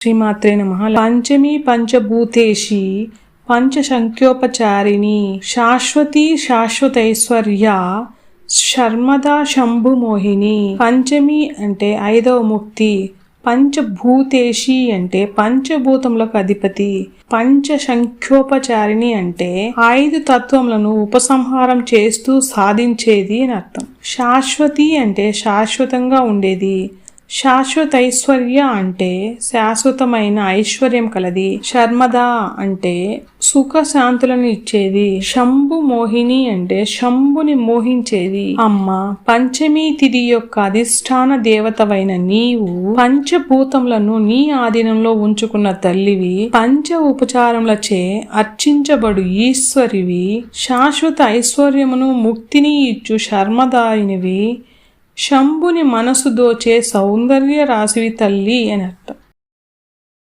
శ్రీమాత్రే నమః. పంచమీ పంచభూతేషి పంచశంఖ్యోపచారిణి శాశ్వతీ శాశ్వతైశ్వర్య శర్మదా శంభుమోహిని. పంచమి అంటే 5వ ముక్తి. పంచభూతేషి అంటే పంచభూతములకు అధిపతి. పంచశంఖ్యోపచారిణి అంటే 5 తత్వములను ఉపసంహారం చేస్తూ సాధించేది అని అర్థం. శాశ్వతి అంటే శాశ్వతంగా ఉండేది. శాశ్వతైశ్వర్య అంటే శాశ్వతమైన ఐశ్వర్యం కలది. శర్మదా అంటే సుఖ శాంతులను ఇచ్చేది. శంభు మోహిని అంటే శంభుని మోహించేది. అమ్మ, పంచమీ తిథి యొక్క అధిష్టాన దేవతవైన నీవు పంచభూతములను నీ ఆధీనంలో ఉంచుకున్న తల్లివి. పంచ ఉపచారములచే అర్చించబడు ఈశ్వరివి. శాశ్వత ఐశ్వర్యమును ముక్తిని ఇచ్చు శర్మదాయినివి. శంభుని మనసు దోచే సౌందర్య రాశివి తల్లి అని అర్థం.